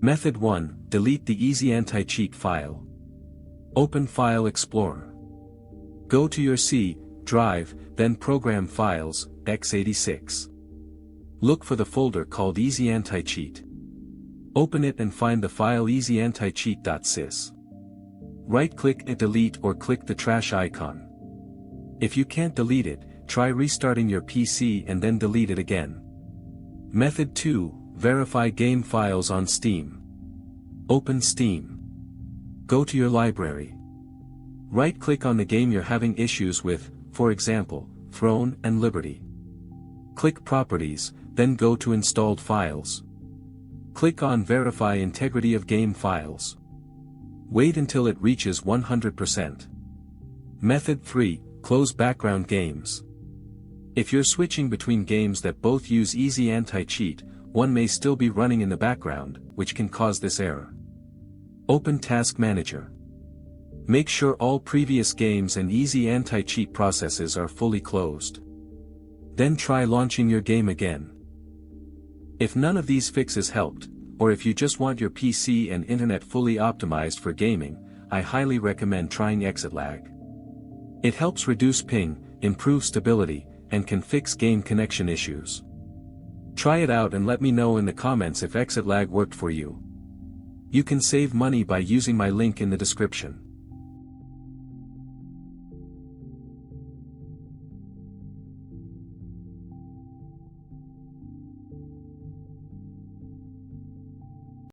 Method 1. Delete the easy anti-cheat file. Open File Explorer. Go to your C drive, then Program Files, x86. Look for the folder called Easy Anti-Cheat. Open it and find the file easyanticheat.sys. Right-click and delete or click the trash icon. If you can't delete it, try restarting your PC and then delete it again. Method 2. Verify game files on Steam. Open Steam. Go to your library. Right-click on the game you're having issues with, for example, Throne and Liberty. Click Properties, then go to Installed Files. Click on Verify Integrity of Game Files. Wait until it reaches 100%. Method 3. Close background games. If you're switching between games that both use Easy Anti-Cheat, one may still be running in the background, which can cause this error. Open Task Manager. Make sure all previous games and Easy Anti-Cheat processes are fully closed. Then try launching your game again. If none of these fixes helped, or if you just want your PC and internet fully optimized for gaming, I highly recommend trying ExitLag. It helps reduce ping, improve stability, and can fix game connection issues. Try it out and let me know in the comments if ExitLag worked for you. You can save money by using my link in the description.